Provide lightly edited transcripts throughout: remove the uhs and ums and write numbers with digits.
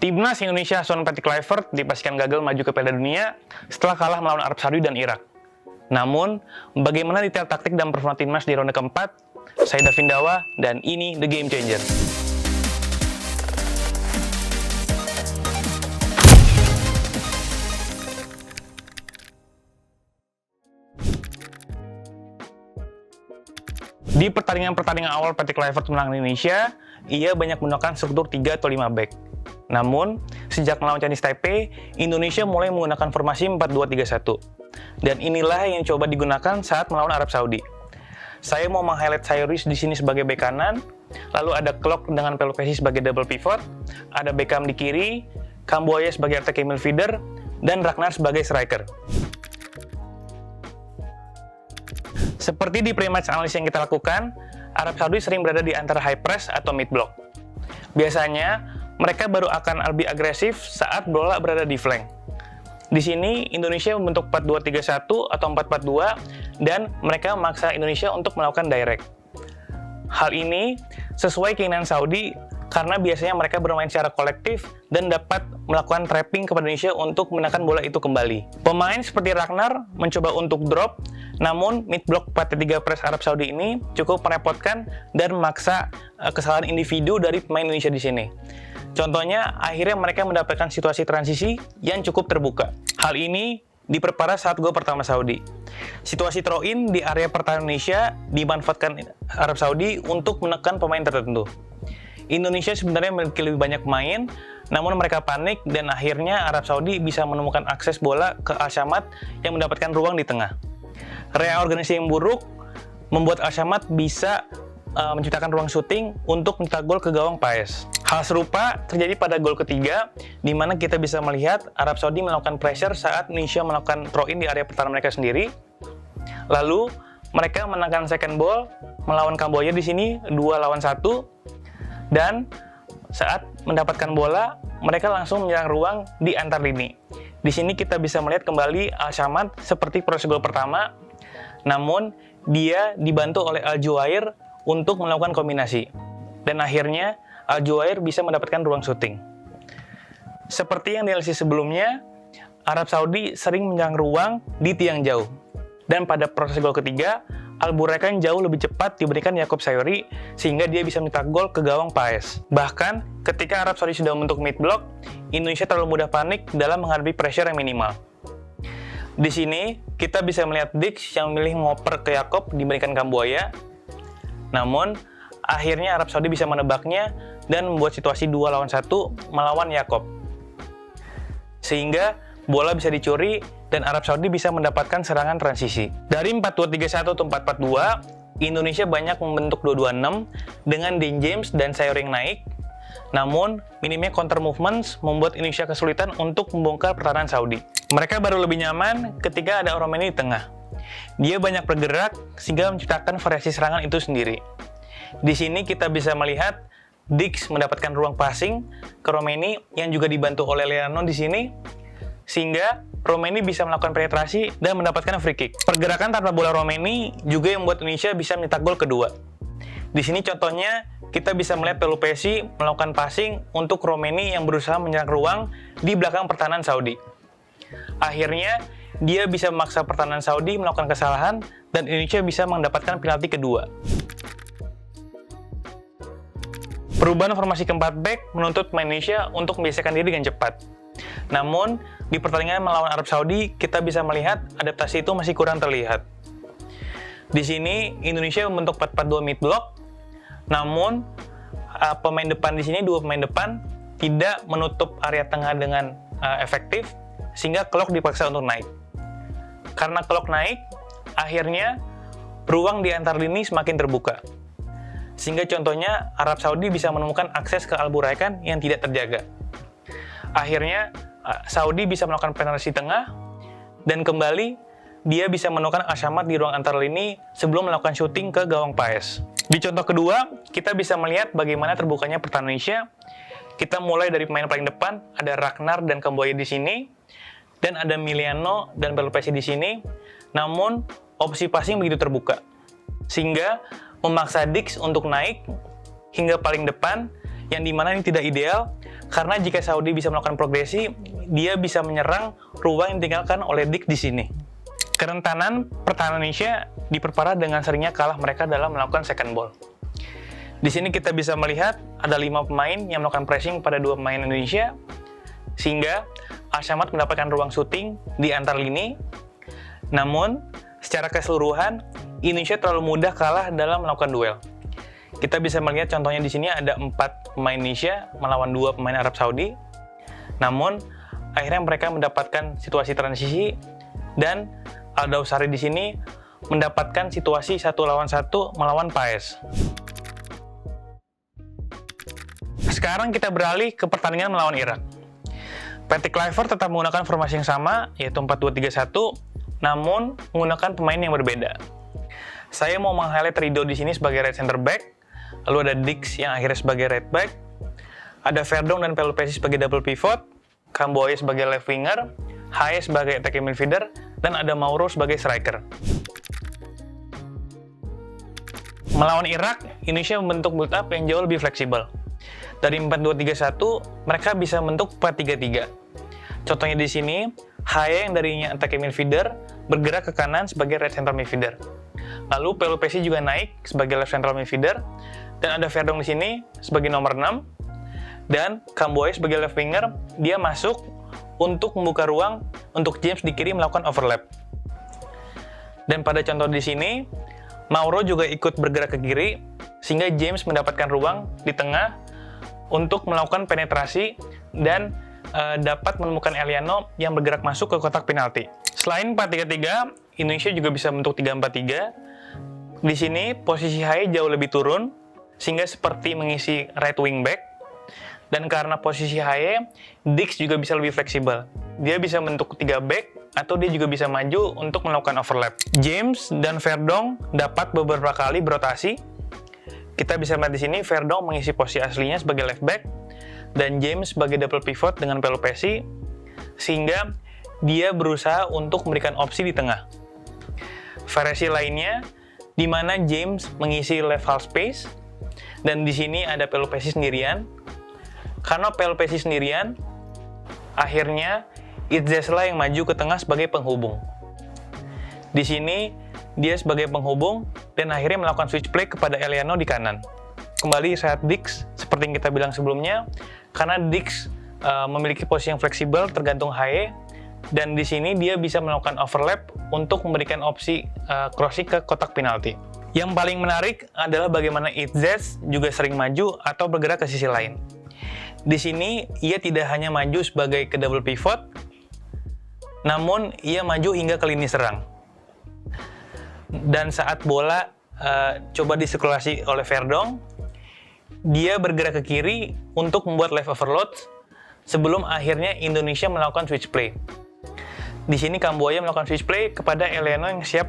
Timnas Indonesia Son Patrick Kluivert dipastikan gagal maju ke Piala Dunia setelah kalah melawan Arab Saudi dan Irak. Namun, bagaimana detail taktik dan performa timnas di ronde keempat? Saya Davin Dawa, dan ini The Game Changer. Di pertandingan awal Patrick Kluivert menang Indonesia, ia banyak menggunakan struktur 3 atau 5 back. Namun, sejak melawan Chinese Taipei, Indonesia mulai menggunakan formasi 4-2-3-1. Dan inilah yang coba digunakan saat melawan Arab Saudi. Saya mau meng-highlight Sayuris di sini sebagai bek kanan, lalu ada Klok dengan Pelupessy sebagai double pivot, ada Beckham di kiri, Kambuaya sebagai attacking midfielder, dan Ragnar sebagai striker. Seperti di pre-match analis yang kita lakukan, Arab Saudi sering berada di antara high press atau mid block. Biasanya, mereka baru akan lebih agresif saat bola berada di flank. Di sini, Indonesia membentuk 4-2-3-1 atau 4-4-2, dan mereka memaksa Indonesia untuk melakukan direct. Hal ini sesuai keinginan Saudi, karena biasanya mereka bermain secara kolektif dan dapat melakukan trapping kepada Indonesia untuk menekan bola itu kembali. Pemain seperti Ragnar mencoba untuk drop, namun mid block 4-3 press Arab Saudi ini cukup merepotkan dan memaksa kesalahan individu dari pemain Indonesia di sini. Contohnya, akhirnya mereka mendapatkan situasi transisi yang cukup terbuka. Hal ini diperparah saat gol pertama Saudi. Situasi throw-in di area pertahanan Indonesia dimanfaatkan Arab Saudi untuk menekan pemain tertentu. Indonesia sebenarnya memiliki lebih banyak pemain, namun mereka panik dan akhirnya Arab Saudi bisa menemukan akses bola ke Al-Shamat yang mendapatkan ruang di tengah. Reorganisasi yang buruk membuat Al-Shamat bisa menciptakan ruang syuting untuk mencetak gol ke gawang Paes. Hal serupa terjadi pada gol ketiga, di mana kita bisa melihat Arab Saudi melakukan pressure saat Indonesia melakukan throw-in di area pertahanan mereka sendiri. Lalu, mereka menangkan second ball melawan Kamboja di sini 2-1, dan saat mendapatkan bola, mereka langsung menyerang ruang di antar lini. Di sini kita bisa melihat kembali Al-Shamat seperti proses gol pertama, namun dia dibantu oleh Al-Juwair untuk melakukan kombinasi. Dan akhirnya, Al-Juwair bisa mendapatkan ruang syuting. Seperti yang dianalisis sebelumnya, Arab Saudi sering menyerang ruang di tiang jauh. Dan pada proses gol ketiga, Al-Buraikan jauh lebih cepat dibandingkan Yaakob Sayuri, sehingga dia bisa mencetak gol ke gawang Paes. Bahkan, ketika Arab Saudi sudah membentuk mid block, Indonesia terlalu mudah panik dalam menghadapi pressure yang minimal. Di sini, kita bisa melihat Dix yang memilih ngoper ke Yaakob dibandingkan Kambuaya. Namun, akhirnya Arab Saudi bisa menebaknya dan membuat situasi 2-1 melawan Yaakob. Sehingga bola bisa dicuri dan Arab Saudi bisa mendapatkan serangan transisi. Dari 4-2-3-1 atau 4-4-2, Indonesia banyak membentuk 2-2-6 dengan Dean James dan Sayuri yang naik. Namun, minimnya counter movements membuat Indonesia kesulitan untuk membongkar pertahanan Saudi. Mereka baru lebih nyaman ketika ada Romeni di tengah. Dia banyak bergerak sehingga menciptakan variasi serangan itu sendiri. Di sini kita bisa melihat Dix mendapatkan ruang passing ke Romeni yang juga dibantu oleh Leano di sini, sehingga Romeni bisa melakukan penetrasi dan mendapatkan free kick. Pergerakan tanpa bola Romeni juga yang membuat Indonesia bisa mencetak gol kedua. Di sini contohnya kita bisa melihat Pelupessy melakukan passing untuk Romeni yang berusaha menyerang ruang di belakang pertahanan Saudi. Akhirnya dia bisa memaksa pertahanan Saudi melakukan kesalahan dan Indonesia bisa mendapatkan penalti kedua. Perubahan formasi keempat back menuntut pemain Indonesia untuk membiasakan diri dengan cepat. Namun, di pertandingan melawan Arab Saudi, kita bisa melihat adaptasi itu masih kurang terlihat. Di sini, Indonesia membentuk 4-4-2 mid block, namun pemain depan di sini, dua pemain depan, tidak menutup area tengah dengan efektif, sehingga Klok dipaksa untuk naik. Karena Klok naik, akhirnya ruang di antar lini semakin terbuka. Sehingga contohnya Arab Saudi bisa menemukan akses ke Al-Buraikan yang tidak terjaga. Akhirnya Saudi bisa melakukan penetrasi tengah, dan kembali dia bisa menemukan Al-Shamat di ruang antar lini sebelum melakukan syuting ke gawang Paes. Di contoh kedua, kita bisa melihat bagaimana terbukanya pertahanan Indonesia. Kita mulai dari pemain paling depan, ada Ragnar dan Kambuaya di sini, dan ada Miliano dan Pelupessy di sini. Namun, opsi passing begitu terbuka, sehingga memaksa Dix untuk naik hingga paling depan yang dimana ini tidak ideal, karena jika Saudi bisa melakukan progresi, dia bisa menyerang ruang yang ditinggalkan oleh Dix di sini. Kerentanan pertahanan Indonesia diperparah dengan seringnya kalah mereka dalam melakukan second ball. Di sini kita bisa melihat ada 5 pemain yang melakukan pressing pada 2 pemain Indonesia, sehingga Al-Samad mendapatkan ruang shooting di antar lini. Namun, secara keseluruhan, Indonesia terlalu mudah kalah dalam melakukan duel. Kita bisa melihat contohnya di sini ada 4 pemain Indonesia melawan 2 pemain Arab Saudi. Namun, akhirnya mereka mendapatkan situasi transisi dan Aldo Sari di sini mendapatkan situasi 1 lawan 1 melawan Paes. Sekarang kita beralih ke pertandingan melawan Irak. Patrick Kluivert tetap menggunakan formasi yang sama, yaitu 4-2-3-1, namun menggunakan pemain yang berbeda. Saya mau meng-highlight Ridho di sini sebagai right center back, lalu ada Dix yang akhirnya sebagai right back, ada Verdong dan Pelupesi sebagai double pivot, Kamboya sebagai left winger, Haye sebagai attacking midfielder, dan ada Mauro sebagai striker. Melawan Irak, Indonesia membentuk build up yang jauh lebih fleksibel. Dari 4-2-3-1, mereka bisa membentuk 4-3-3. Contohnya di sini, Haye yang darinya attacking midfielder bergerak ke kanan sebagai right central midfielder. Lalu Pelupesi juga naik sebagai left central midfielder, dan ada Verdong di sini sebagai nomor 6, dan Kamboya sebagai left winger, dia masuk untuk membuka ruang untuk James di kiri melakukan overlap. Dan pada contoh di sini, Mauro juga ikut bergerak ke kiri, sehingga James mendapatkan ruang di tengah untuk melakukan penetrasi dan dapat menemukan Eliano yang bergerak masuk ke kotak penalti. Selain 4-3-3, Indonesia juga bisa bentuk 3-4-3. Di sini, posisi Haye jauh lebih turun, sehingga seperti mengisi right wing back. Dan karena posisi Haye, Dix juga bisa lebih fleksibel. Dia bisa bentuk 3 back, atau dia juga bisa maju untuk melakukan overlap. James dan Verdong dapat beberapa kali berotasi. Kita bisa melihat di sini, Verdong mengisi posisi aslinya sebagai left back, dan James sebagai double pivot dengan Pelupesi, sehingga dia berusaha untuk memberikan opsi di tengah. Variasi lainnya, di mana James mengisi left half space, dan di sini ada Pelupesi sendirian. Karena Pelupesi sendirian, akhirnya Itzesla yang maju ke tengah sebagai penghubung. Di sini, dia sebagai penghubung dan akhirnya melakukan switch play kepada Eliano di kanan. Kembali saat Dix, seperti yang kita bilang sebelumnya, karena Dix memiliki posisi yang fleksibel tergantung Haye, dan di sini dia bisa melakukan overlap untuk memberikan opsi crossing ke kotak penalti. Yang paling menarik adalah bagaimana Itzes juga sering maju atau bergerak ke sisi lain. Di sini, ia tidak hanya maju sebagai ke double pivot, namun ia maju hingga ke lini serang. Dan saat bola coba disirkulasi oleh Verdong, dia bergerak ke kiri untuk membuat left overload sebelum akhirnya Indonesia melakukan switch play. Di sini Kamboya melakukan switch play kepada Eliano yang siap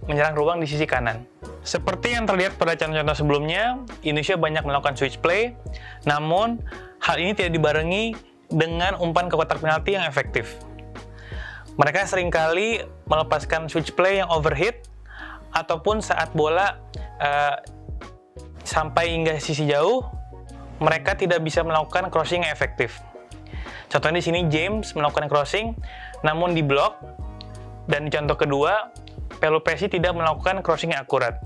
menyerang ruang di sisi kanan. Seperti yang terlihat pada contoh-contoh sebelumnya, Indonesia banyak melakukan switch play, namun hal ini tidak dibarengi dengan umpan ke kotak penalti yang efektif. Mereka seringkali melepaskan switch play yang overhit, ataupun saat bola sampai hingga sisi jauh, mereka tidak bisa melakukan crossing yang efektif. Contohnya di sini James melakukan crossing, namun di blok, dan di contoh kedua, Pelupesi tidak melakukan crossing yang akurat,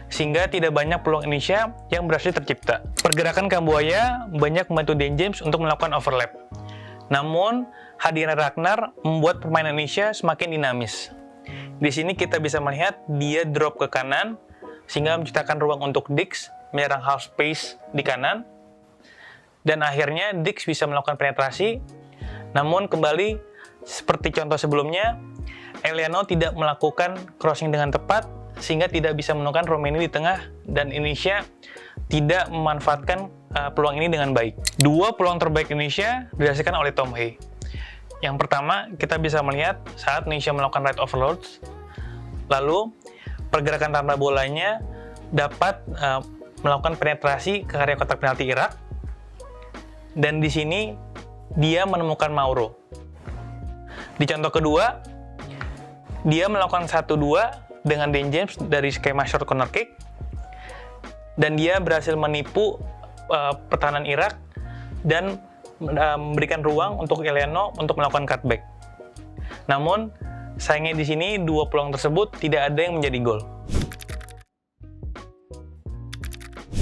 sehingga tidak banyak peluang Indonesia yang berhasil tercipta. Pergerakan Kamboya banyak membantu Dan James untuk melakukan overlap. Namun, hadirnya Ragnar membuat permainan Indonesia semakin dinamis. Di sini kita bisa melihat dia drop ke kanan, sehingga menciptakan ruang untuk Dix menyerang half space di kanan. Dan akhirnya Dix bisa melakukan penetrasi, namun kembali seperti contoh sebelumnya, Eliano tidak melakukan crossing dengan tepat, sehingga tidak bisa menemukan Romeni di tengah, dan Indonesia tidak memanfaatkan peluang ini dengan baik. 2 peluang terbaik Indonesia dihasilkan oleh Tom Haye. Yang pertama, kita bisa melihat saat Indonesia melakukan right overloads, lalu pergerakan tanpa bolanya dapat melakukan penetrasi ke area kotak penalti Irak, dan di sini dia menemukan Mauro. Di contoh kedua, dia melakukan 1-2 dengan Dan James dari skema short corner kick, dan dia berhasil menipu pertahanan Irak dan memberikan ruang untuk Eleno untuk melakukan cutback. Namun, sayangnya di sini dua peluang tersebut tidak ada yang menjadi gol.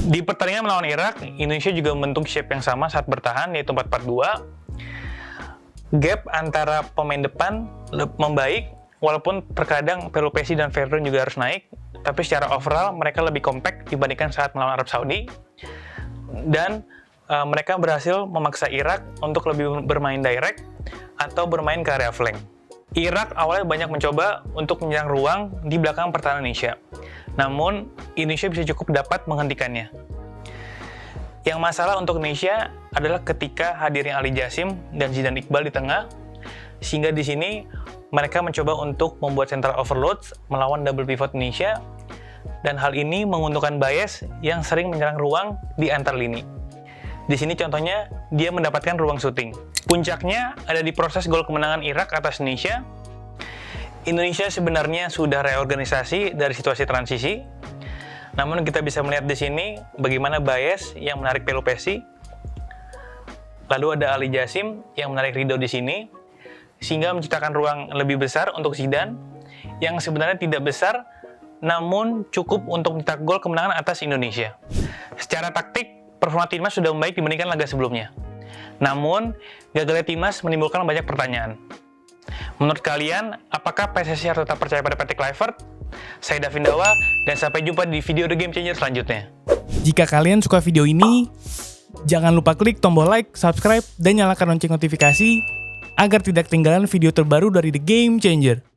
Di pertandingan melawan Irak, Indonesia juga membentuk shape yang sama saat bertahan, yaitu 4-4-2. Gap antara pemain depan membaik, walaupun terkadang Pelupesi dan Verdun juga harus naik, tapi secara overall mereka lebih compact dibandingkan saat melawan Arab Saudi. Dan mereka berhasil memaksa Irak untuk lebih bermain direct atau bermain ke area flank. Irak awalnya banyak mencoba untuk menyerang ruang di belakang pertahanan Indonesia. Namun, Indonesia bisa cukup dapat menghentikannya. Yang masalah untuk Indonesia adalah ketika hadirnya Ali Jasim dan Zidan Iqbal di tengah, sehingga di sini mereka mencoba untuk membuat central overload melawan double pivot Indonesia, dan hal ini menguntungkan Baez yang sering menyerang ruang di antar lini. Di sini contohnya, dia mendapatkan ruang shooting. Puncaknya ada di proses gol kemenangan Irak atas Indonesia. Indonesia sebenarnya sudah reorganisasi dari situasi transisi. Namun kita bisa melihat di sini bagaimana Baez yang menarik Pelupesi. Lalu ada Ali Jasim yang menarik Ridho di sini, sehingga menciptakan ruang lebih besar untuk Zidane yang sebenarnya tidak besar, namun cukup untuk mencetak gol kemenangan atas Indonesia. Secara taktik, performa timnas sudah membaik dibandingkan laga sebelumnya. Namun, gagalnya timnas menimbulkan banyak pertanyaan. Menurut kalian, apakah PSSI harus tetap percaya pada Patrick Kluivert? Saya Davin Dawa, dan sampai jumpa di video The Game Changer selanjutnya. Jika kalian suka video ini, jangan lupa klik tombol like, subscribe, dan nyalakan lonceng notifikasi agar tidak ketinggalan video terbaru dari The Game Changer.